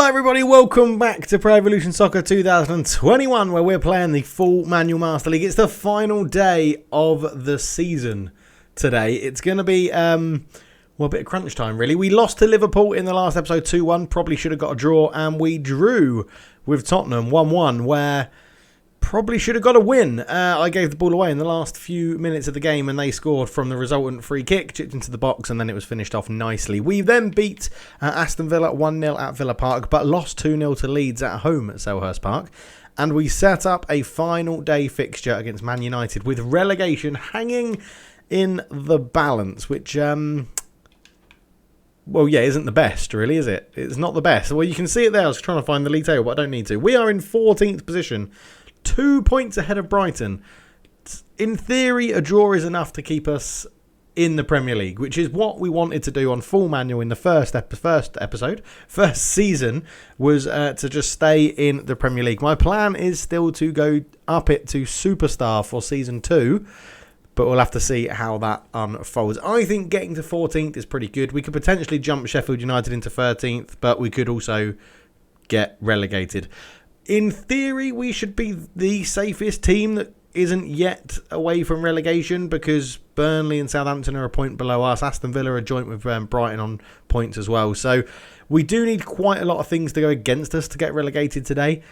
Hello everybody, welcome back to Pro Evolution Soccer 2021 where we're playing the full Manual Master League. It's the final day of the season today. It's going to be a bit of crunch time really. We lost to Liverpool in the last episode 2-1, probably should have got a draw, and we drew with Tottenham 1-1 where probably should have got a win. I gave the ball away in the last few minutes of the game and they scored from the resultant free kick, chipped into the box, and then it was finished off nicely. We then beat Aston Villa 1-0 at Villa Park, but lost 2-0 to Leeds at home at Selhurst Park. And we set up a final day fixture against Man United with relegation hanging in the balance, which, isn't the best, really, is it? It's not the best. Well, you can see it there. I was trying to find the league table, but I don't need to. We are in 14th position. 2 points ahead of Brighton. In theory, a draw is enough to keep us in the Premier League, which is what we wanted to do on full manual in the first season, was to just stay in the Premier League. My plan is still to go up it to Superstar for Season 2, but we'll have to see how that unfolds. I think getting to 14th is pretty good. We could potentially jump Sheffield United into 13th, but we could also get relegated. In theory, we should be the safest team that isn't yet away from relegation, because Burnley and Southampton are a point below us. Aston Villa are joint with Brighton on points as well. So we do need quite a lot of things to go against us to get relegated today.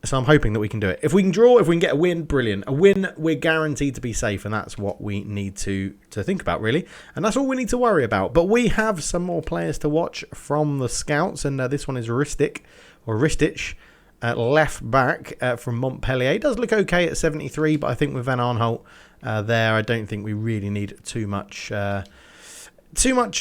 So I'm hoping that we can do it. If we can draw, if we can get a win, brilliant. A win, we're guaranteed to be safe, and that's what we need to think about, really. And that's all we need to worry about. But we have some more players to watch from the scouts, and this one is Ristich. Left back from Montpellier. It does look okay at 73, but I think with Van Aanholt there, I don't think we really need too much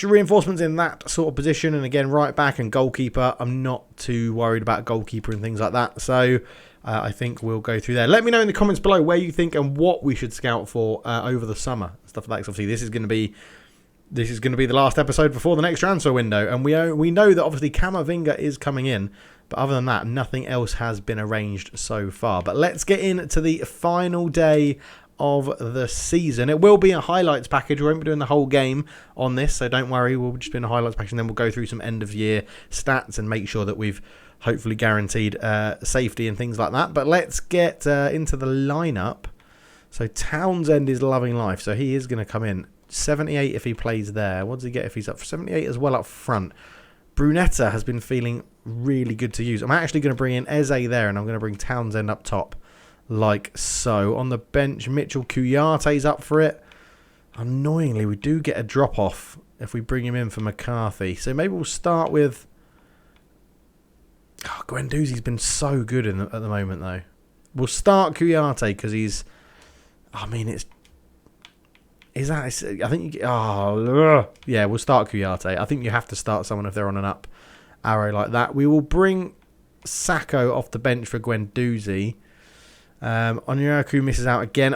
reinforcements in that sort of position. And again, right back and goalkeeper, I'm not too worried about goalkeeper and things like that. So I think we'll go through there. Let me know in the comments below where you think and what we should scout for over the summer. Stuff like that. Obviously, this is going to be the last episode before the next transfer window, and we know that obviously Camavinga is coming in. But other than that, nothing else has been arranged so far. But let's get into the final day of the season. It will be a highlights package. We won't be doing the whole game on this, so don't worry. We'll just be in a highlights package, and then we'll go through some end-of-year stats and make sure that we've hopefully guaranteed safety and things like that. But let's get into the lineup. So Townsend is loving life, so he is going to come in. 78 if he plays there. What does he get if he's up for 78 as well up front? Brunetta has been feeling really good to use. I'm actually going to bring in Eze there, and I'm going to bring Townsend up top like so. On the bench, Mitchell Kuyate's up for it. Annoyingly, we do get a drop-off if we bring him in for McCarthy. So maybe we'll start with... Guendouzi's been so good at the moment, though. We'll start Kuyate because he's... we'll start Kuyate. I think you have to start someone if they're on an up arrow like that. We will bring Sacco off the bench for Guendouzi. Onyekuru misses out again.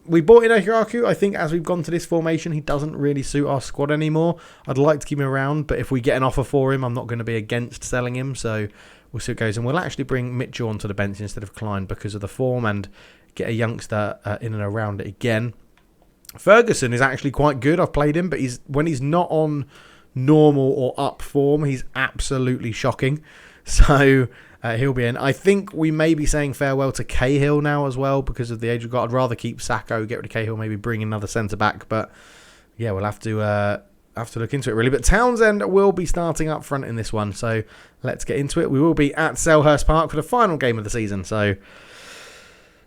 We bought in Onyekuru. I think as we've gone to this formation, he doesn't really suit our squad anymore. I'd like to keep him around, but if we get an offer for him, I'm not going to be against selling him. So we'll see what goes. And we'll actually bring Mitchell onto the bench instead of Klein because of the form, and get a youngster in and around it again. Ferguson is actually quite good. I've played him, but when he's not on normal or up form, he's absolutely shocking. So he'll be in. I think we may be saying farewell to Cahill now as well because of the age we've got. I'd rather keep Sacco, get rid of Cahill, maybe bring another centre back. But yeah, we'll have to look into it really. But Townsend will be starting up front in this one. So let's get into it. We will be at Selhurst Park for the final game of the season. So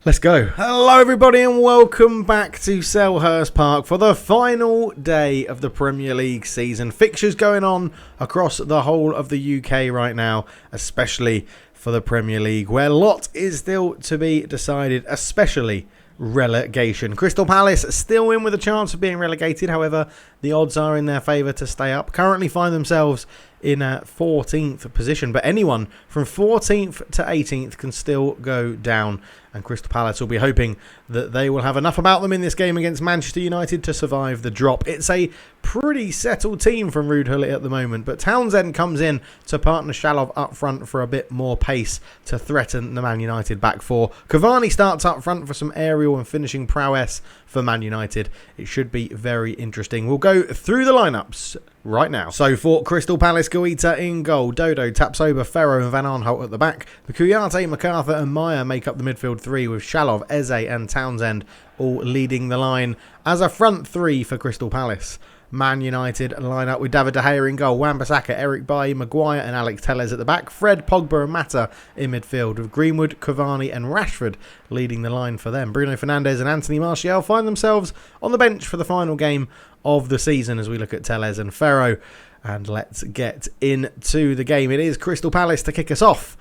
let's go. Hello everybody and welcome back to Selhurst Park for the final day of the Premier League season. Fixtures going on across the whole of the UK right now, especially for the Premier League, where a lot is still to be decided, especially relegation. Crystal Palace still in with a chance of being relegated. However, the odds are in their favour to stay up. Currently find themselves in a 14th position, but anyone from 14th to 18th can still go down, and Crystal Palace will be hoping that they will have enough about them in this game against Manchester United to survive the drop. It's a pretty settled team from Ruud Gullit at the moment, but Townsend comes in to partner Shalov up front for a bit more pace to threaten the Man United back four. Cavani starts up front for some aerial and finishing prowess for Man United. It should be very interesting. We'll go through the lineups right now. So for Crystal Palace, Guita in goal. Dodo taps over Ferro and Van Aanholt at the back. Kouyaté, MacArthur and Meyer make up the midfield three, with Shalov, Eze and Townsend all leading the line as a front three for Crystal Palace. Man United line up with David De Gea in goal, Wan-Bissaka, Eric Bailly, Maguire and Alex Telles at the back, Fred, Pogba and Mata in midfield, with Greenwood, Cavani and Rashford leading the line for them. Bruno Fernandes and Anthony Martial find themselves on the bench for the final game of the season as we look at Telles and Ferro. And let's get into the game. It is Crystal Palace to kick us off,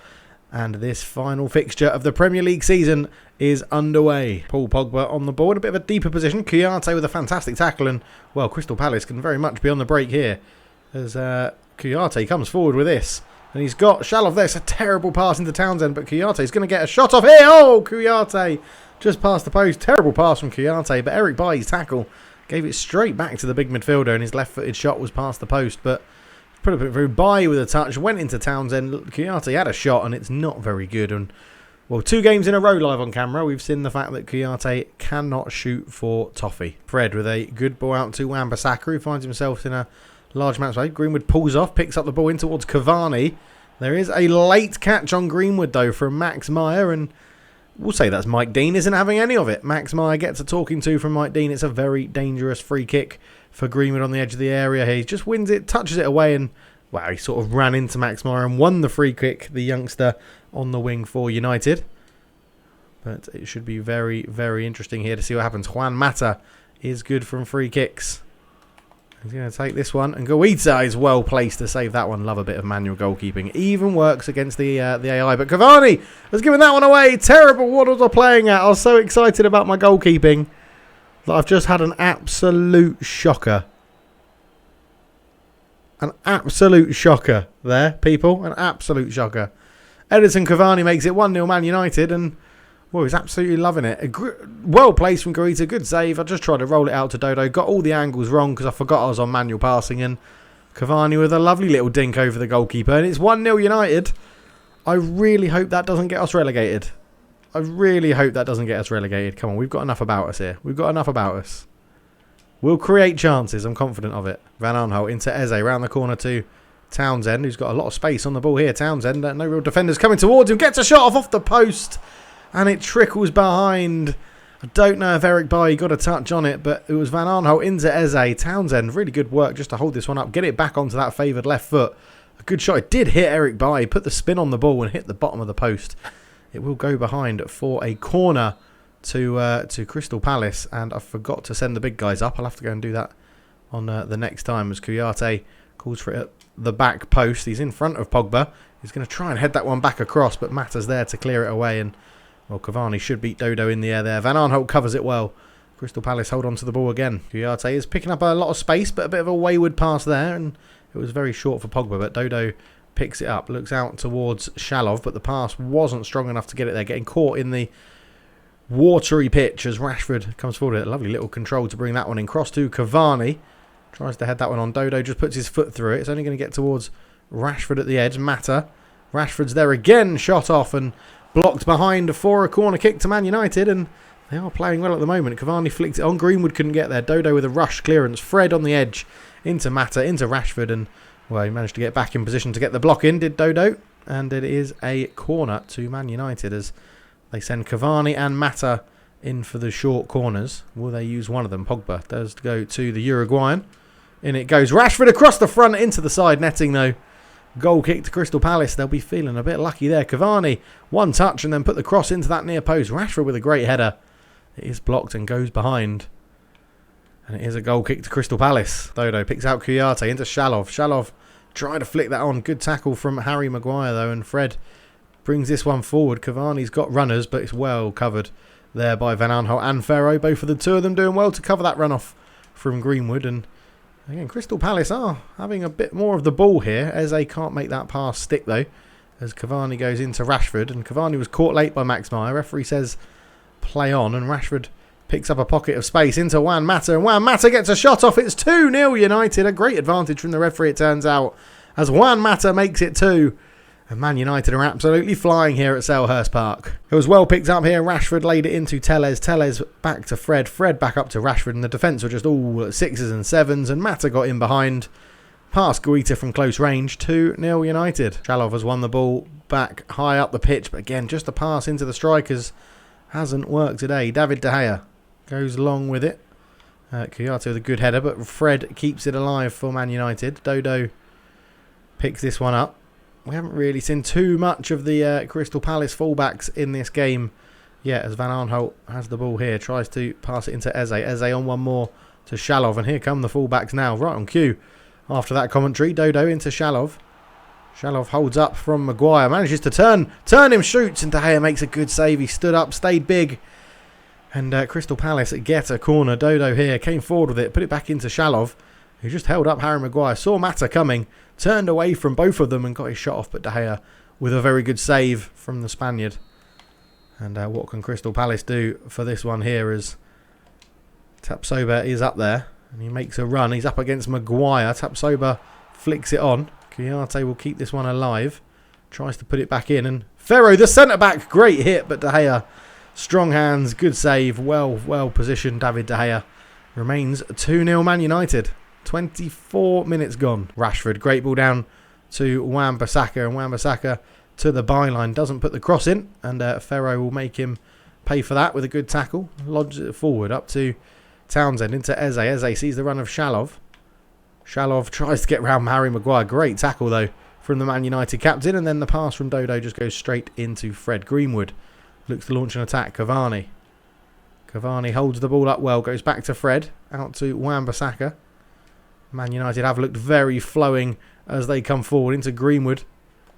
and this final fixture of the Premier League season is underway. Paul Pogba on the ball in a bit of a deeper position. Kouyaté with a fantastic tackle, and, well, Crystal Palace can very much be on the break here as Kouyaté comes forward with this. And he's got Shalov there. It's a terrible pass into Townsend, but Kouyaté's going to get a shot off here. Oh, Kouyaté just past the post. Terrible pass from Kouyaté, but Eric Bailly's tackle gave it straight back to the big midfielder, and his left-footed shot was past the post, but put a bit through. Bailly with a touch, went into Townsend. Kouyaté had a shot, and it's not very good. And, well, 2 games in a row live on camera, we've seen the fact that Kouyaté cannot shoot for toffee. Fred with a good ball out to Wan-Bissaka, who finds himself in a large match play. Greenwood pulls off, picks up the ball in towards Cavani. There is a late catch on Greenwood, though, from Max Meyer, and we'll say that's Mike Dean isn't having any of it. Max Meyer gets a talking to from Mike Dean. It's a very dangerous free kick for Greenwood on the edge of the area here. He just wins it, touches it away, and, wow, he sort of ran into Max Meyer and won the free kick, the youngster on the wing for United. But it should be very, very interesting here to see what happens. Juan Mata is good from free kicks. He's going to take this one, and Guita is well placed to save that one. Love a bit of manual goalkeeping. Even works against the AI, but Cavani has given that one away. Terrible. What was I playing at? I was so excited about my goalkeeping that I've just had an absolute shocker. An absolute shocker there, people. An absolute shocker. Edison Cavani makes it 1-0 Man United, and, well, he's absolutely loving it. Well placed from Guita, good save. I just tried to roll it out to Dodo. Got all the angles wrong because I forgot I was on manual passing, and Cavani with a lovely little dink over the goalkeeper. And it's 1-0 United. I really hope that doesn't get us relegated. I really hope that doesn't get us relegated. Come on, we've got enough about us here. We've got enough about us. We'll create chances. I'm confident of it. Van Aanholt into Eze. Round the corner to Townsend, who's got a lot of space on the ball here. Townsend, no real defenders coming towards him. Gets a shot off the post. And it trickles behind. I don't know if Eric Bailly got a touch on it, but it was Van Aanholt into Eze. Townsend, really good work just to hold this one up. Get it back onto that favoured left foot. A good shot. It did hit Eric Bailly. Put the spin on the ball and hit the bottom of the post. It will go behind for a corner to Crystal Palace. And I forgot to send the big guys up. I'll have to go and do that on the next time as Kouyaté calls for it at the back post. He's in front of Pogba. He's going to try and head that one back across, but Mata's there to clear it away, and, well, Cavani should beat Dodo in the air there. Van Aanholt covers it well. Crystal Palace hold on to the ball again. Kouyaté is picking up a lot of space, but a bit of a wayward pass there, and it was very short for Pogba, but Dodo picks it up, looks out towards Shalov, but the pass wasn't strong enough to get it there, getting caught in the watery pitch as Rashford comes forward with a lovely little control to bring that one in. Cross to Cavani. Tries to head that one on. Dodo just puts his foot through it. It's only going to get towards Rashford at the edge. Mata. Rashford's there again. Shot off and blocked behind for a corner kick to Man United. And they are playing well at the moment. Cavani flicked it on. Greenwood couldn't get there. Dodo with a rush clearance. Fred on the edge. Into Mata. Into Rashford. And, well, he managed to get back in position to get the block in. Did Dodo. And it is a corner to Man United as they send Cavani and Mata in for the short corners. Will they use one of them? Pogba does go to the Uruguayan. In it goes. Rashford across the front into the side netting, though. Goal kick to Crystal Palace. They'll be feeling a bit lucky there. Cavani, one touch and then put the cross into that near post. Rashford with a great header. It is blocked and goes behind. And it is a goal kick to Crystal Palace. Dodo picks out Kouyaté into Shalov. Shalov trying to flick that on. Good tackle from Harry Maguire, though. And Fred brings this one forward. Cavani's got runners, but it's well covered there by Van Aanholt and Ferro. Both of the two of them doing well to cover that runoff from Greenwood. And again, Crystal Palace are having a bit more of the ball here. Eze can't make that pass stick, though, as Cavani goes into Rashford. And Cavani was caught late by Max Meyer. Referee says play on, and Rashford picks up a pocket of space into Juan Mata. And Juan Mata gets a shot off. It's 2-0 United. A great advantage from the referee, it turns out, as Juan Mata makes it 2. And Man United are absolutely flying here at Selhurst Park. It was well picked up here. Rashford laid it into Telles. Telles back to Fred. Fred back up to Rashford. And the defence were just all 6s and 7s. And Mata got in behind. Past Guita from close range, 2-0 United. Shalov has won the ball back high up the pitch, but again, just a pass into the strikers hasn't worked today. David De Gea goes long with it. Kouyaté with a good header, but Fred keeps it alive for Man United. Dodo picks this one up. We haven't really seen too much of the Crystal Palace fullbacks in this game yet, as Van Aanholt has the ball here. Tries to pass it into Eze. Eze on one more to Shalov, and here come the fullbacks now, right on cue. After that commentary, Dodo into Shalov. Shalov holds up from Maguire, manages to turn him, shoots, and De Gea makes a good save. He stood up, stayed big, and Crystal Palace get a corner. Dodo here came forward with it, put it back into Shalov, who just held up Harry Maguire, saw Mata coming, turned away from both of them and got his shot off, but De Gea with a very good save from the Spaniard. And what can Crystal Palace do for this one here as Tapsoba is up there, and he makes a run. He's up against Maguire. Tapsoba flicks it on. Kouyaté will keep this one alive. Tries to put it back in. And Ferro, the centre-back, great hit. But De Gea, strong hands, good save. Well positioned. David De Gea remains 2-0 Man United. 24 minutes gone. Rashford, great ball down to Wan-Bissaka. And Wan-Bissaka to the byline. Doesn't put the cross in. And Ferro will make him pay for that with a good tackle. Lodges it forward up to Townsend into Eze. Eze sees the run of Shalov. Shalov tries to get round Harry Maguire. Great tackle, though, from the Man United captain. And then the pass from Dodo just goes straight into Fred. Greenwood looks to launch an attack. Cavani holds the ball up well. Goes back to Fred. Out to Wan-Bissaka. Man United have looked very flowing as they come forward into Greenwood.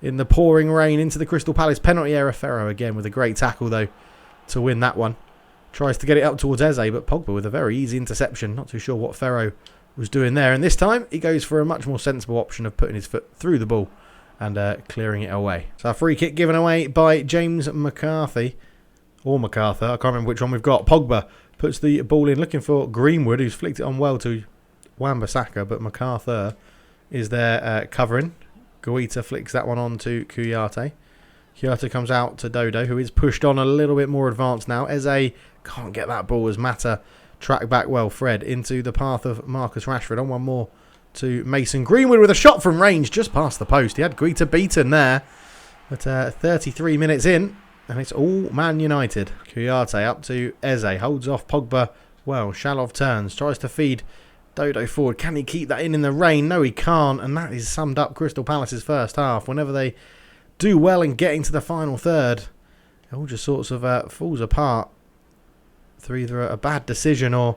In the pouring rain into the Crystal Palace penalty area. Ferro again with a great tackle, though, to win that one. Tries to get it up towards Eze, but Pogba with a very easy interception. Not too sure what Ferro was doing there. And this time, he goes for a much more sensible option of putting his foot through the ball and clearing it away. So a free kick given away by James McCarthy. Or MacArthur, I can't remember which one we've got. Pogba puts the ball in, looking for Greenwood, who's flicked it on well to Wan-Bissaka, but MacArthur is there covering. Guita flicks that one on to Kouyaté. Kouyaté comes out to Dodo, who is pushed on a little bit more advanced now. Eze can't get that ball as Mata track back well. Fred into the path of Marcus Rashford. On one more to Mason Greenwood with a shot from range just past the post. He had Guita beaten there. But 33 minutes in, and it's all Man United. Kouyaté up to Eze. Holds off Pogba well. Shalov turns. Tries to feed Dodo forward. Can he keep that in the rain? No, he can't. And that is summed up Crystal Palace's first half. Whenever they do well in getting to the final third, it all just sorts of falls apart through either a bad decision or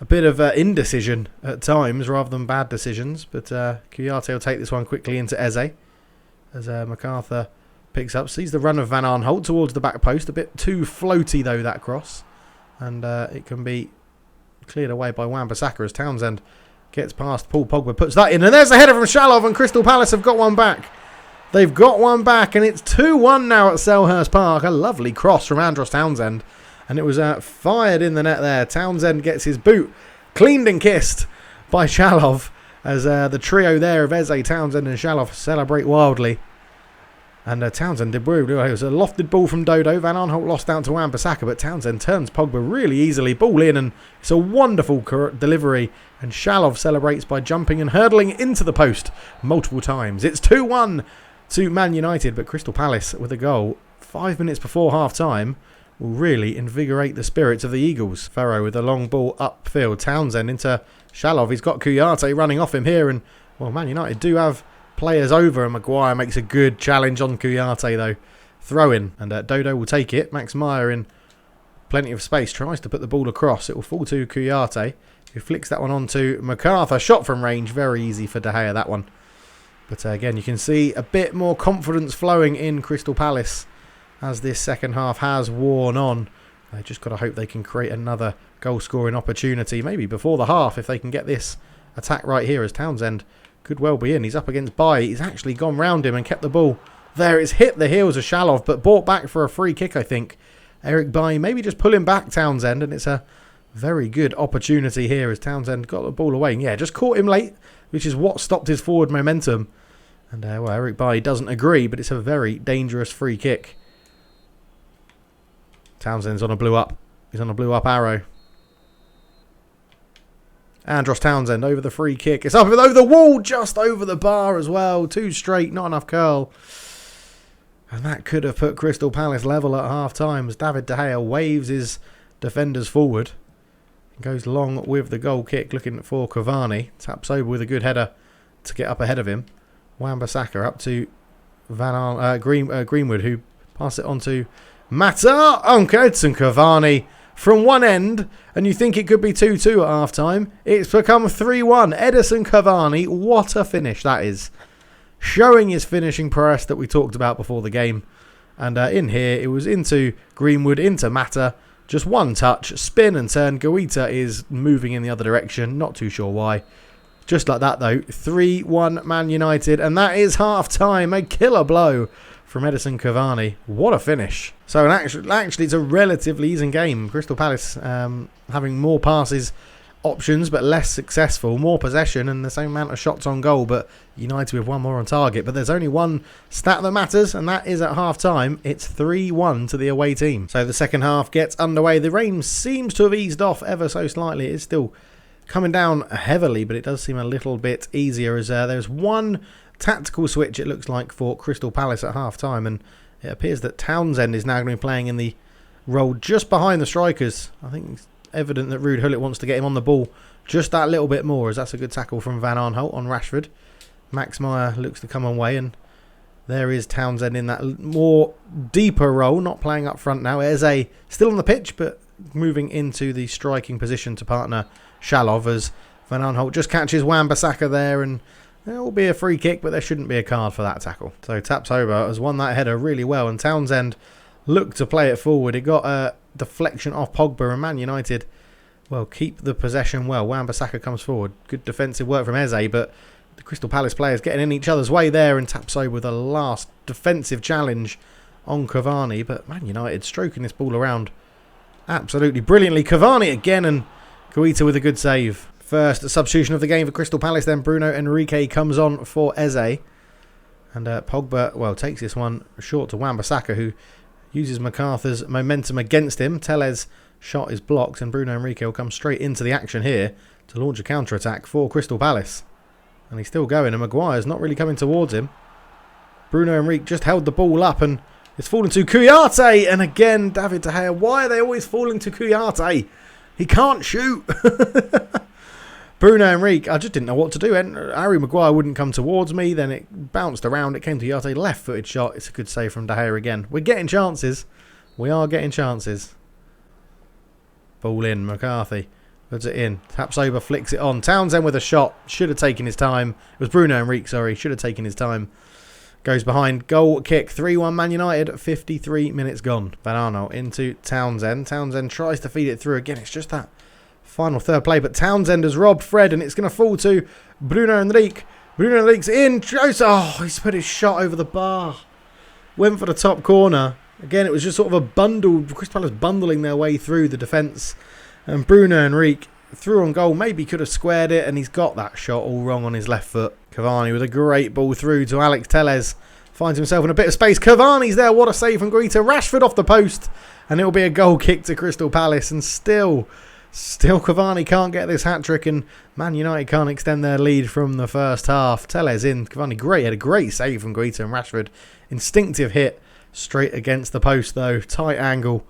a bit of indecision at times rather than bad decisions. But Kouyaté will take this one quickly into Eze as MacArthur picks up. Sees the run of Van Aanholt towards the back post. A bit too floaty, though, that cross. And it can be cleared away by Wan-Bissaka as Townsend gets past Paul Pogba. Puts that in. And there's a header from Shalov, and Crystal Palace have got one back. They've got one back, and it's 2-1 now at Selhurst Park. A lovely cross from Andros Townsend. And it was fired in the net there. Townsend gets his boot cleaned and kissed by Shalov as the trio there of Eze, Townsend and Shalov celebrate wildly. And Townsend did really well. It was a lofted ball from Dodo. Van Aanholt lost out to Wan-Bissaka, but Townsend turns Pogba really easily. Ball in, and it's a wonderful delivery. And Shalov celebrates by jumping and hurdling into the post multiple times. It's 2-1 to Man United, but Crystal Palace with a goal 5 minutes before half-time will really invigorate the spirits of the Eagles. Ferro with a long ball upfield. Townsend into Shalov. He's got Kouyaté running off him here, and well, Man United do have players over, and Maguire makes a good challenge on Kouyaté, though. Throw in, and Dodo will take it. Max Meyer in plenty of space tries to put the ball across. It will fall to Kouyaté, who flicks that one on to MacArthur. Shot from range, very easy for De Gea, that one. But again, you can see a bit more confidence flowing in Crystal Palace as this second half has worn on. They just got to hope they can create another goal-scoring opportunity, maybe before the half, if they can get this attack right here, as Townsend could well be in. He's up against Bailly. He's actually gone round him and kept the ball there. It's hit the heels of Shalov, but brought back for a free kick, I think. Eric Bailly maybe just pulling back Townsend, and it's a very good opportunity here as Townsend got the ball away. And yeah, just caught him late, which is what stopped his forward momentum. And well, Eric Bailly doesn't agree, but it's a very dangerous free kick. Townsend's on a blue up. He's on a blue up arrow. Andros Townsend over the free kick. It's up over the wall, just over the bar as well. Too straight, not enough curl. And that could have put Crystal Palace level at half-time as David De Gea waves his defenders forward. Goes long with the goal kick, looking for Cavani. Taps over with a good header to get up ahead of him. Wan-Bissaka up to Greenwood, who pass it on to Mata. Edson Cavani from one end, and you think it could be 2-2 at half-time. It's become 3-1. Edison Cavani, what a finish that is. Showing his finishing prowess that we talked about before the game. And in here, it was into Greenwood, into Mata. Just one touch, spin and turn. Guaita is moving in the other direction. Not too sure why. Just like that, though. 3-1 Man United. And that is half-time. A killer blow from Edison Cavani. What a finish. So actually it's a relatively easy game. Crystal Palace having more passes options but less successful, more possession and the same amount of shots on goal, but United with one more on target. But there's only one stat that matters, and that is at half time. It's 3-1 to the away team. So the second half gets underway. The rain seems to have eased off ever so slightly. It's still coming down heavily, but it does seem a little bit easier as there's one tactical switch, it looks like, for Crystal Palace at half time, and it appears that Townsend is now going to be playing in the role just behind the strikers. I think it's evident that Ruud Gullit wants to get him on the ball just that little bit more, as that's a good tackle from Van Aanholt on Rashford. Max Meyer looks to come away, and there is Townsend in that more deeper role, not playing up front now. Eze still on the pitch, but moving into the striking position to partner Shalov, as Van Aanholt just catches Wan-Bissaka there, and there will be a free kick, but there shouldn't be a card for that tackle. So Tapsoba has won that header really well, and Townsend looked to play it forward. It got a deflection off Pogba, and Man United, well, keep the possession well. Wan-Bissaka comes forward. Good defensive work from Eze, but the Crystal Palace players getting in each other's way there, and Tapsoba with a last defensive challenge on Cavani. But Man United stroking this ball around absolutely brilliantly. Cavani again, and Guaita with a good save. First substitution of the game for Crystal Palace, then Bruno Henrique comes on for Eze. And Pogba, well, takes this one short to Wan-Bissaka, who uses MacArthur's momentum against him. Tellez' shot is blocked, and Bruno Henrique will come straight into the action here to launch a counter-attack for Crystal Palace. And he's still going, and Maguire's not really coming towards him. Bruno Henrique just held the ball up, and it's fallen to Kouyaté. And again, David De Gea. Why are they always falling to Kouyaté? He can't shoot. Bruno Henrique, I just didn't know what to do. Harry Maguire wouldn't come towards me. Then it bounced around. It came to Yate, left-footed shot. It's a good save from De Gea again. We're getting chances. We are getting chances. Ball in. McCarthy puts it in. Tapsoba flicks it on. Townsend with a shot. Should have taken his time. It was Bruno Henrique, sorry. Should have taken his time. Goes behind. Goal kick. 3-1 Man United. 53 minutes gone. Van Aanholt into Townsend. Townsend tries to feed it through again. It's just that final third play, but Townsend has robbed Fred, and it's going to fall to Bruno Henrique. Bruno Henrique's in. Oh, he's put his shot over the bar. Went for the top corner. Again, it was just sort of a bundle. Crystal Palace bundling their way through the defence. And Bruno Henrique through on goal. Maybe could have squared it, and he's got that shot all wrong on his left foot. Cavani with a great ball through to Alex Tellez. Finds himself in a bit of space. Cavani's there. What a save from Guaita. Rashford off the post. And it'll be a goal kick to Crystal Palace. And still Cavani can't get this hat-trick, and Man United can't extend their lead from the first half. Tellez in. Cavani had a great save from Guaita and Rashford. Instinctive hit straight against the post, though. Tight angle.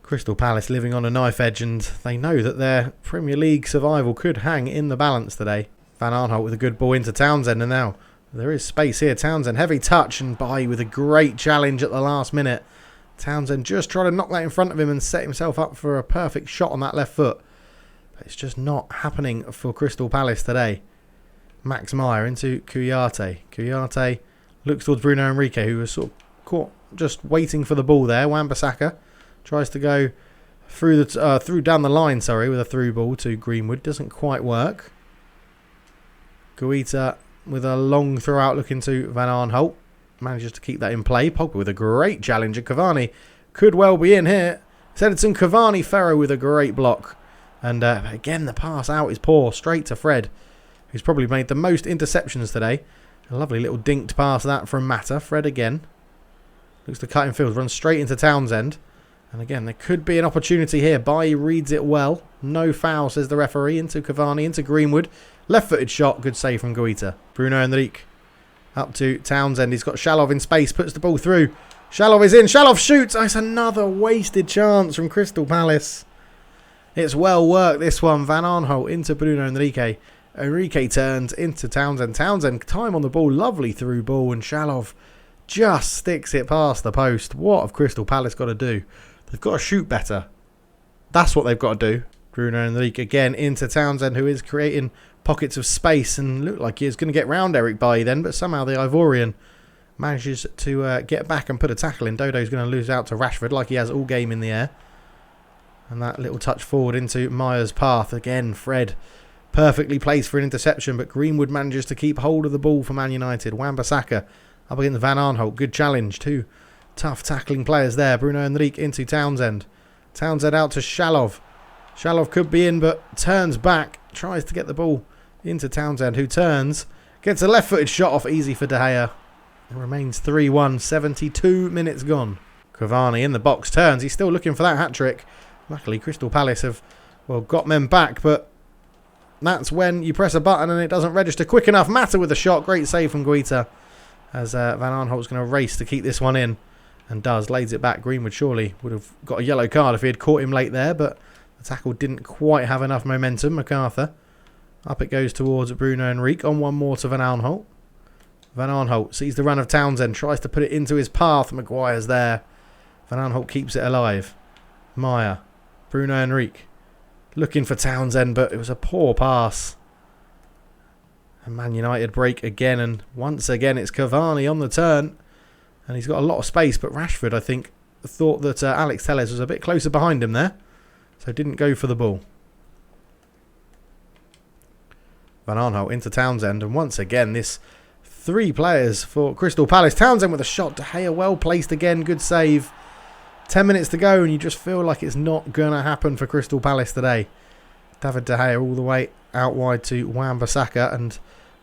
Crystal Palace living on a knife edge, and they know that their Premier League survival could hang in the balance today. Van Aanholt with a good ball into Townsend, and now there is space here. Townsend, heavy touch, and Bailly with a great challenge at the last minute. Townsend just trying to knock that in front of him and set himself up for a perfect shot on that left foot. But it's just not happening for Crystal Palace today. Max Meyer into Kouyaté. Kouyaté looks towards Bruno Henrique, who was sort of caught just waiting for the ball there. Wan-Bissaka tries to go through down the line, with a through ball to Greenwood. Doesn't quite work. Guaita with a long throw out looking to Van Aanholt. Manages to keep that in play. Pogba with a great challenge. Cavani could well be in here. It's Edison Cavani. Ferro with a great block. And again, the pass out is poor. Straight to Fred, who's probably made the most interceptions today. A lovely little dinked pass that from Mata. Fred again. Looks to cut in field. Runs straight into Townsend. And again, there could be an opportunity here. Bailly reads it well. No foul, says the referee. Into Cavani, into Greenwood. Left-footed shot. Good save from Guaita. Bruno Henrique up to Townsend. He's got Shalov in space. Puts the ball through. Shalov is in. Shalov shoots. Oh, it's another wasted chance from Crystal Palace. It's well worked, this one. Van Aanholt into Bruno Henrique. Henrique turns into Townsend. Townsend, time on the ball. Lovely through ball. And Shalov just sticks it past the post. What have Crystal Palace got to do? They've got to shoot better. That's what they've got to do. Bruno Henrique again into Townsend, who is creating pockets of space and looked like he was going to get round Eric Bailly then, but somehow the Ivorian manages to get back and put a tackle in. Dodo's going to lose out to Rashford like he has all game in the air. And that little touch forward into Myers' path. Again, Fred perfectly placed for an interception, but Greenwood manages to keep hold of the ball for Man United. Wan-Bissaka up against Van Aanholt. Good challenge. Two tough tackling players there. Bruno Henrique into Townsend. Townsend out to Shalov. Shalov could be in, but turns back. Tries to get the ball into Townsend, who turns. Gets a left-footed shot off, easy for De Gea. It remains 3-1. 72 minutes gone. Cavani in the box turns. He's still looking for that hat-trick. Luckily, Crystal Palace have, well, got men back, but that's when you press a button and it doesn't register quick enough. Mata with the shot. Great save from Guaita as Van Aanholt's going to race to keep this one in. And does. Lays it back. Greenwood surely would have got a yellow card if he had caught him late there, but the tackle didn't quite have enough momentum. MacArthur. Up it goes towards Bruno Henrique. On one more to Van Aanholt. Van Aanholt sees the run of Townsend. Tries to put it into his path. Maguire's there. Van Aanholt keeps it alive. Meyer. Bruno Henrique. Looking for Townsend, but it was a poor pass. And Man United break again. And once again, it's Cavani on the turn. And he's got a lot of space. But Rashford, I think, thought that Alex Telles was a bit closer behind him there. So didn't go for the ball. Van Aanholt into Townsend. And once again, this 3 players for Crystal Palace. Townsend with a shot. De Gea well placed again. Good save. 10 minutes to go and you just feel like it's not going to happen for Crystal Palace today. David De Gea all the way out wide to Wan-Bissaka. And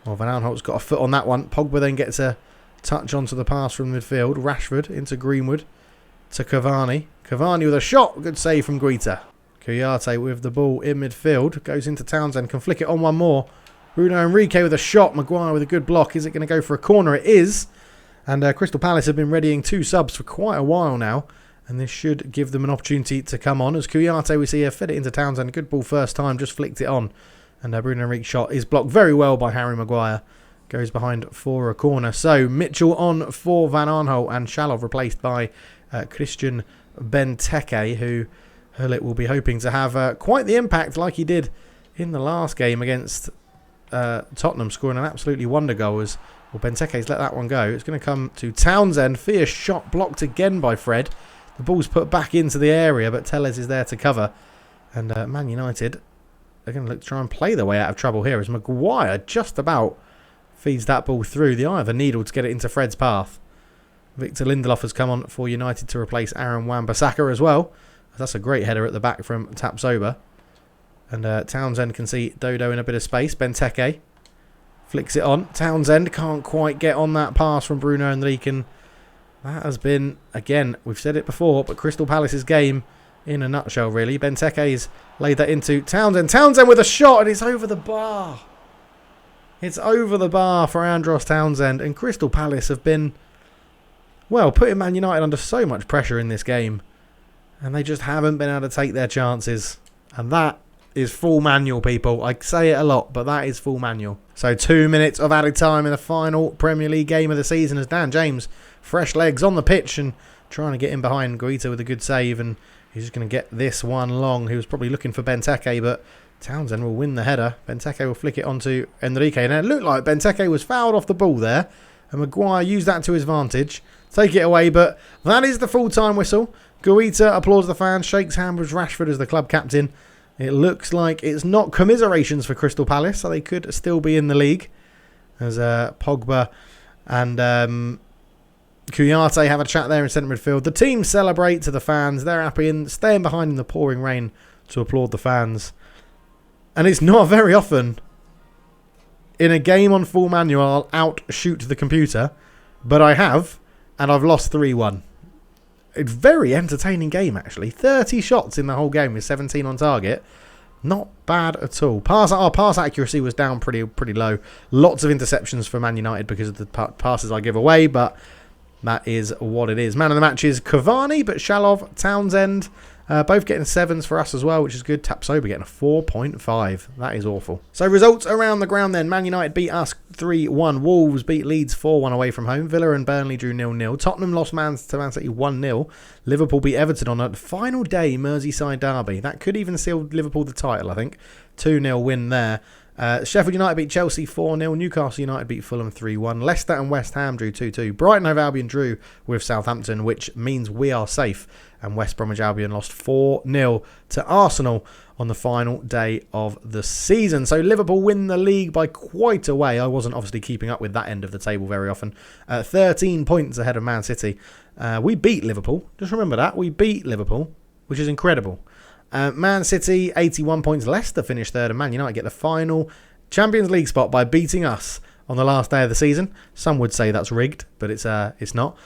well, Van Aanholt's got a foot on that one. Pogba then gets a touch onto the pass from midfield. Rashford into Greenwood to Cavani. Cavani with a shot. Good save from Guaita. Kouyaté with the ball in midfield. Goes into Townsend. Can flick it on one more. Bruno Henrique with a shot. Maguire with a good block. Is it going to go for a corner? It is. And Crystal Palace have been readying 2 subs for quite a while now. And this should give them an opportunity to come on. As Kouyaté, we see here, fed it into Townsend. Good ball first time. Just flicked it on. And Bruno Henrique's shot is blocked very well by Harry Maguire. Goes behind for a corner. So Mitchell on for Van Aanholt and Shalov replaced by Christian Benteke, who Gullit will be hoping to have quite the impact like he did in the last game against Tottenham, scoring an absolutely wonder goal. As well, Benteke's let that one go. It's going to come to Townsend. Fierce shot blocked again by Fred. The ball's put back into the area, but Telles is there to cover. And Man United are going to look to try and play their way out of trouble here as Maguire just about feeds that ball through the eye of a needle to get it into Fred's path. Victor Lindelof has come on for United to replace Aaron Wan-Bissaka as well. That's a great header at the back from Tapsoba. And Townsend can see Dodo in a bit of space. Benteke flicks it on. Townsend can't quite get on that pass from Bruno Henrique. And that has been, again, we've said it before, but Crystal Palace's game in a nutshell, really. Benteke's laid that into Townsend. Townsend with a shot, and it's over the bar. It's over the bar for Andros Townsend. And Crystal Palace have been, well, putting Man United under so much pressure in this game. And they just haven't been able to take their chances. And that is full manual, people. I say it a lot, but that is full manual. So 2 minutes of added time in the final Premier League game of the season as Dan James, fresh legs on the pitch and trying to get in behind Guaita with a good save. And he's just going to get this one long. He was probably looking for Benteke, but Townsend will win the header. Benteke will flick it onto Henrique. And it looked like Benteke was fouled off the ball there. And Maguire used that to his advantage. Take it away, but that is the full-time whistle. Guaita applauds the fans, shakes hands with Rashford as the club captain. It looks like it's not commiserations for Crystal Palace, so they could still be in the league. As Pogba and Kouyaté have a chat there in centre midfield. The team celebrate to the fans. They're happy and staying behind in the pouring rain to applaud the fans. And it's not very often in a game on full manual I'll outshoot the computer, but I have, and I've lost 3-1. a very entertaining game, actually. 30 shots in the whole game with 17 on target. Not bad at all. Our pass accuracy was down pretty low. Lots of interceptions for Man United because of the passes I give away, but that is what it is. Man of the match is Cavani, but Shalov, Townsend, both getting 7s for us as well, which is good. Tapsoba getting a 4.5. That is awful. So results around the ground then. Man United beat us 3-1. Wolves beat Leeds 4-1 away from home. Villa and Burnley drew 0-0. Tottenham lost to Man City 1-0. Liverpool beat Everton on a final day Merseyside derby. That could even seal Liverpool the title, I think. 2-0 win there. Sheffield United beat Chelsea 4-0. Newcastle United beat Fulham 3-1. Leicester and West Ham drew 2-2. Brighton Hove Albion drew with Southampton, which means we are safe. And West Bromwich Albion lost 4-0 to Arsenal on the final day of the season. So Liverpool win the league by quite a way. I wasn't obviously keeping up with that end of the table very often. 13 points ahead of Man City. We beat Liverpool. Just remember that. We beat Liverpool, which is incredible. Man City, 81 points. Leicester finished third, and Man United get the final Champions League spot by beating us on the last day of the season. Some would say that's rigged, but it's not.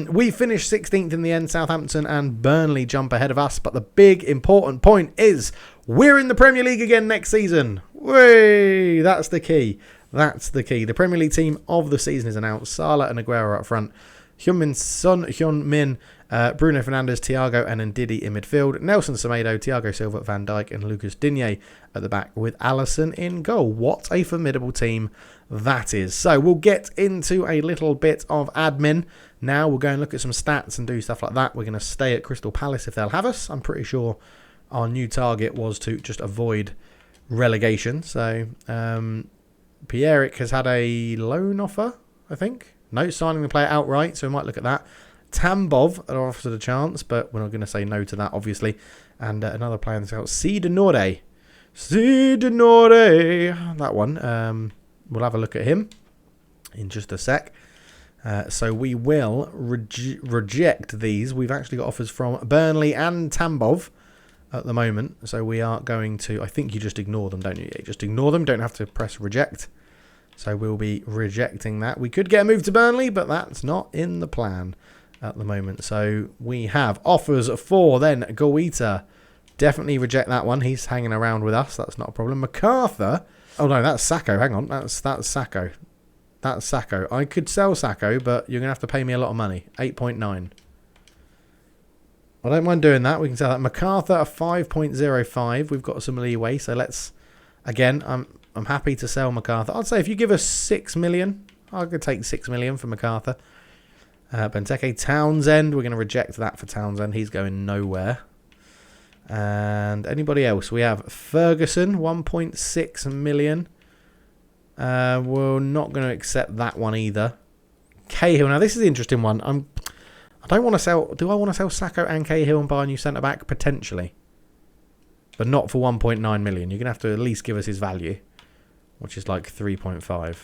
We finished 16th in the end. Southampton and Burnley jump ahead of us, but the big important point is we're in the Premier League again next season. Whey! That's the key. That's the key. The Premier League team of the season is announced. Salah and Aguero up front. Heung-min Son, Heung-min, Bruno Fernandes, Thiago and Ndidi in midfield. Nelson Semedo, Thiago Silva, Van Dijk and Lucas Digne at the back with Alisson in goal. What a formidable team that is. So we'll get into a little bit of admin. Now we'll go and look at some stats and do stuff like that. We're going to stay at Crystal Palace if they'll have us. I'm pretty sure our new target was to just avoid relegation. So Pjanić has had a loan offer, I think. No, signing the player outright, so we might look at that. Tambov are offered a chance, but we're not going to say no to that, obviously. And another player in the scout, Sidonore. That one. We'll have a look at him in just a sec. So we will reject these. We've actually got offers from Burnley and Tambov at the moment. So we are going to... I think you just ignore them, don't you? Yeah, just ignore them. Don't have to press reject. So we'll be rejecting that. We could get a move to Burnley, but that's not in the plan at the moment. So we have offers for then Gullit. Definitely reject that one. He's hanging around with us. That's not a problem. MacArthur. Oh, no, that's Sacco. Hang on. That's Sacco. That's Sacco. I could sell Sacco, but you're going to have to pay me a lot of money. 8.9. I don't mind doing that. We can sell that. MacArthur, a 5.05. We've got some leeway. So let's... Again, I'm happy to sell MacArthur. I'd say if you give us 6 million, I could take 6 million for MacArthur. Benteke, Townsend. We're going to reject that for Townsend. He's going nowhere. And anybody else? We have Ferguson, 1.6 million. We're not going to accept that one either. Cahill. Now, this is the interesting one. I don't want to sell... Do I want to sell Sacco and Cahill and buy a new centre-back? Potentially. But not for 1.9 million. You're going to have to at least give us his value, which is like 3.5.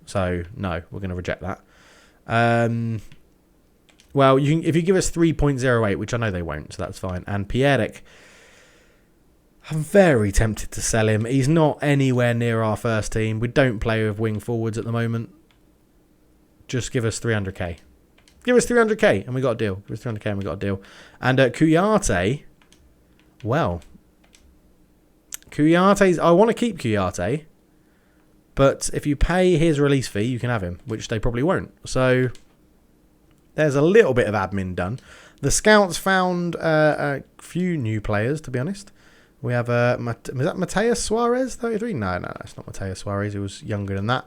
So, no, we're going to reject that. Well, if you give us 3.08, which I know they won't, so that's fine. And Pjanić, I'm very tempted to sell him. He's not anywhere near our first team. We don't play with wing forwards at the moment. Just give us 300k. Give us 300k and we got a deal. Give us 300k and we got a deal. And Kouyaté, well... Kouyaté's... I want to keep Kouyaté, but if you pay his release fee, you can have him, which they probably won't. So there's a little bit of admin done. The scouts found a few new players, to be honest. We have, was that Mateus Suarez, 33? No, it's not Mateus Suarez. He was younger than that.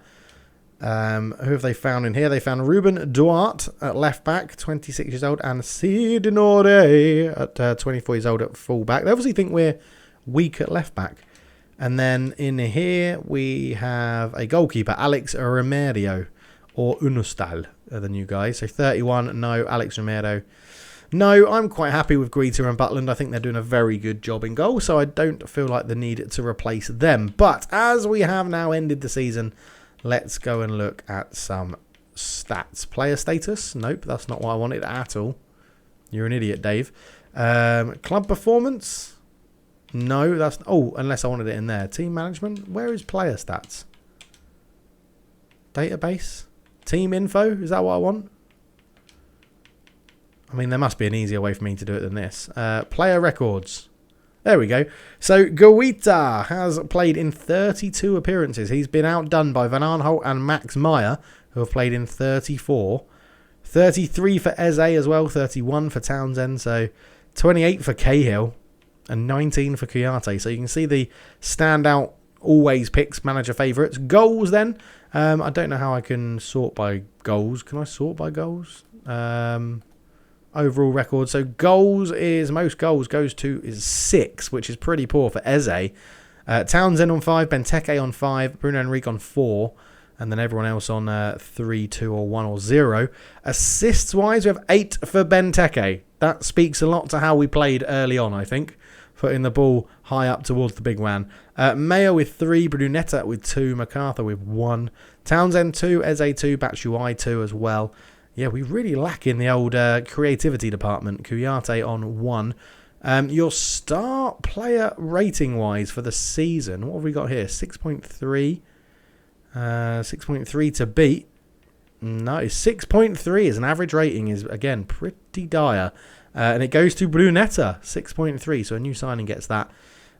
Who have they found in here? They found Ruben Duarte at left back, 26 years old, and Sidonore at 24 years old at full back. They obviously think we're weak at left back. And then in here we have a goalkeeper, Alex Romero, or Unustal are the new guys. So 31, no. Alex Romero, no. I'm quite happy with Greta and Butland. I think they're doing a very good job in goal, so I don't feel like the need to replace them. But as we have now ended the season, let's go and look at some stats. Player status, nope, that's not what I wanted at all. You're an idiot, Dave. Club performance, no, that's... Oh, unless I wanted it in there. Team management. Where is player stats? Database. Team info. Is that what I want? I mean, there must be an easier way for me to do it than this. Player records. There we go. So, Guita has played in 32 appearances. He's been outdone by Van Aanholt and Max Meyer, who have played in 34. 33 for Eze as well. 31 for Townsend. So, 28 for Cahill. And 19 for Kouyaté. So, you can see the standout always picks manager favourites. Goals, then. I don't know how I can sort by goals. Can I sort by goals? Overall record. So goals is most goals goes to is 6, which is pretty poor for Eze. Townsend on 5, Benteke on 5, Bruno Henrique on 4, and then everyone else on 3, 2, or 1 or 0. Assists wise, we have 8 for Benteke. That speaks a lot to how we played early on, I think. Putting the ball high up towards the big man. Mayo with 3, Brunetta with 2, MacArthur with 1, Townsend 2, Eze 2, Batshuayi 2 as well. Yeah, we really lack in the old creativity department. Kouyaté on 1. Your start player rating-wise for the season, what have we got here? 6.3. 6.3 to beat. No, 6.3 is an average rating. Is, again, pretty dire. And it goes to Brunetta, 6.3. So a new signing gets that.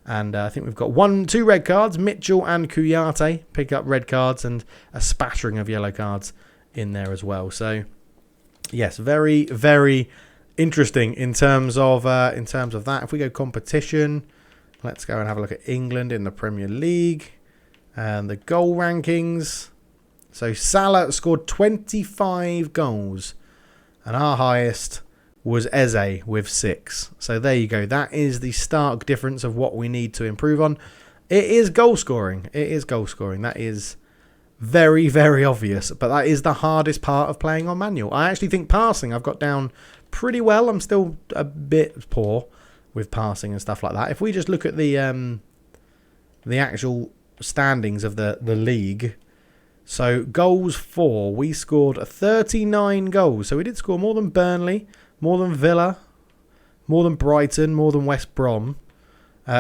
And I think we've got 2 red cards. Mitchell and Kouyaté pick up red cards and a spattering of yellow cards in there as well. So... yes, very, very interesting in terms of that. If we go competition, let's go and have a look at England in the Premier League and the goal rankings. So Salah scored 25 goals, and our highest was Eze with 6. So there you go. That is the stark difference of what we need to improve on. It is goal scoring. That is very, very obvious, but that is the hardest part of playing on manual. I actually think passing I've got down pretty well. I'm still a bit poor with passing and stuff like that. If we just look at the actual standings of the league, so goals for, we scored 39 goals. So we did score more than Burnley, more than Villa, more than Brighton, more than West Brom.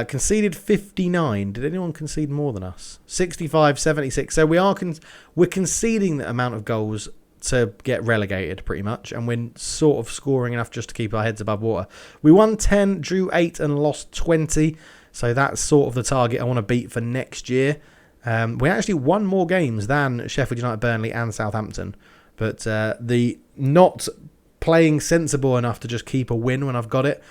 Conceded 59. Did anyone concede more than us? 65, 76. So we're conceding the amount of goals to get relegated pretty much, and we're sort of scoring enough just to keep our heads above water. We won 10, drew 8, and lost 20. So that's sort of the target I want to beat for next year. We actually won more games than Sheffield United, Burnley, and Southampton, but the not playing sensible enough to just keep a win when I've got it.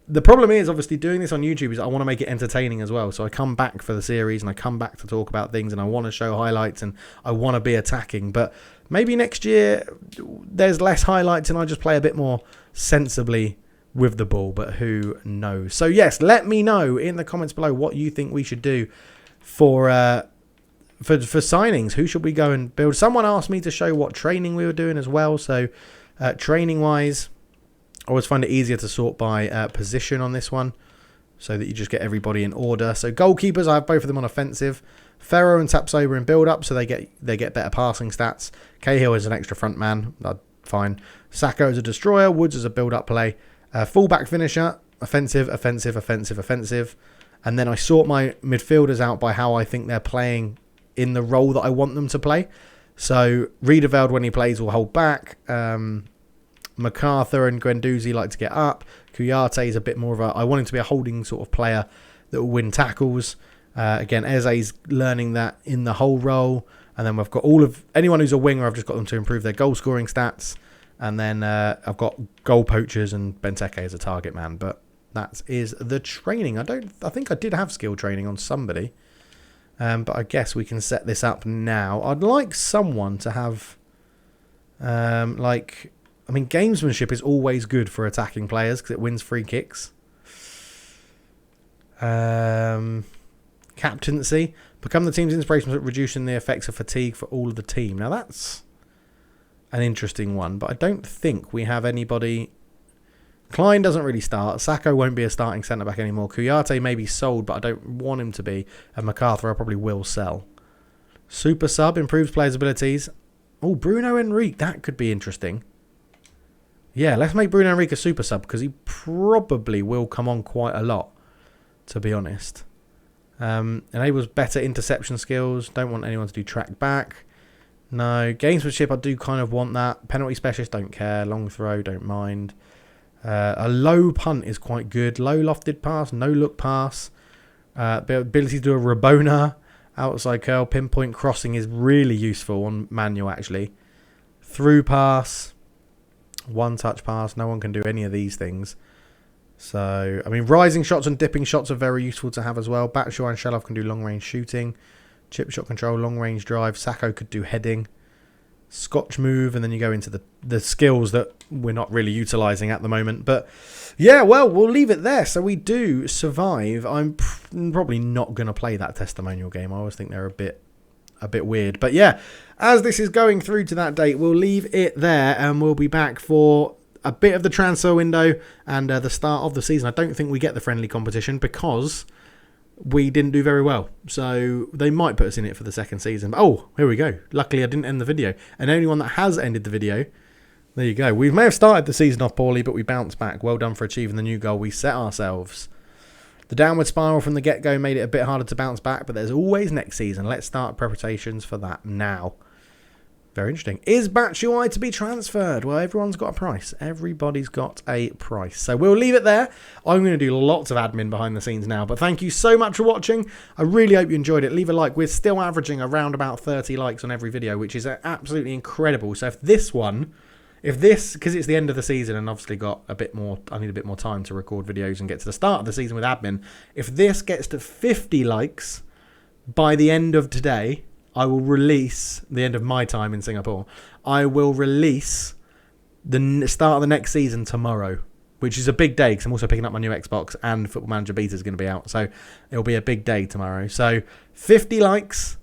The problem is, obviously, doing this on YouTube is I want to make it entertaining as well. So I come back for the series and I come back to talk about things and I want to show highlights and I want to be attacking. But maybe next year there's less highlights and I just play a bit more sensibly with the ball. But who knows? So yes, let me know in the comments below what you think we should do for signings. Who should we go and build? Someone asked me to show what training we were doing as well. So training-wise, I always find it easier to sort by position on this one so that you just get everybody in order. So goalkeepers, I have both of them on offensive. Ferro and Tapsoba in build-up, so they get better passing stats. Cahill is an extra front man. Fine. Sacco is a destroyer. Woods is a build-up play. Fullback finisher, offensive, offensive, offensive, offensive. And then I sort my midfielders out by how I think they're playing in the role that I want them to play. So Riedeveld, when he plays, will hold back. MacArthur and Guendouzi like to get up. Kouyaté is a bit more of I want him to be a holding sort of player that will win tackles. Again, Eze's learning that in the whole role. And then we've got anyone who's a winger, I've just got them to improve their goal scoring stats. And then I've got goal poachers and Benteke as a target man. But that is the training. I think I did have skill training on somebody. But I guess we can set this up now. I'd like someone to have gamesmanship is always good for attacking players because it wins free kicks. Captaincy. Become the team's inspiration for reducing the effects of fatigue for all of the team. Now that's an interesting one, but I don't think we have anybody. Klein doesn't really start. Sacco won't be a starting centre-back anymore. Kouyaté may be sold, but I don't want him to be. And MacArthur I probably will sell. Super sub. Improves players' abilities. Oh, Bruno Henrique. That could be interesting. Yeah, let's make Bruno Henrique a super sub because he probably will come on quite a lot, to be honest. Enables better interception skills. Don't want anyone to do track back. No. Gamesmanship, I do kind of want that. Penalty specialist, don't care. Long throw, don't mind. A low punt is quite good. Low lofted pass, no look pass. Ability to do a Rabona, outside curl, pinpoint crossing is really useful on manual actually. Through pass, one touch pass. No one can do any of these things. So, I mean, rising shots and dipping shots are very useful to have as well. Batshuayi and Shelov can do long range shooting. Chip shot control, long range drive. Sacco could do heading. Scotch move, and then you go into the skills that we're not really utilising at the moment. But yeah, well, we'll leave it there. So we do survive. I'm probably not going to play that testimonial game. I always think they're a bit weird. But yeah, as this is going through to that date, we'll leave it there, and we'll be back for a bit of the transfer window and the start of the season. I don't think we get the friendly competition because we didn't do very well, so they might put us in it for the second season. Oh, here we go. Luckily, I didn't end the video. And anyone that has ended the video, there you go. We may have started the season off poorly, but we bounced back. Well done for achieving the new goal we set ourselves. The downward spiral from the get-go made it a bit harder to bounce back, but there's always next season. Let's start preparations for that now. Very interesting. Is Batshuayi to be transferred? Well, everyone's got a price. Everybody's got a price. So we'll leave it there. I'm going to do lots of admin behind the scenes now. But thank you so much for watching. I really hope you enjoyed it. Leave a like. We're still averaging around about 30 likes on every video, which is absolutely incredible. So if this, because it's the end of the season and obviously got a bit more, I need a bit more time to record videos and get to the start of the season with admin. If this gets to 50 likes by the end of today, I will release, the end of my time in Singapore, I will release the start of the next season tomorrow, which is a big day because I'm also picking up my new Xbox and Football Manager Beta is going to be out. So it'll be a big day tomorrow. So 50 likes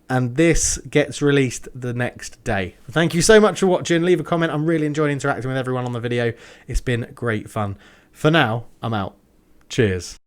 and this gets released the next day. Thank you so much for watching. Leave a comment. I'm really enjoying interacting with everyone on the video. It's been great fun. For now, I'm out. Cheers.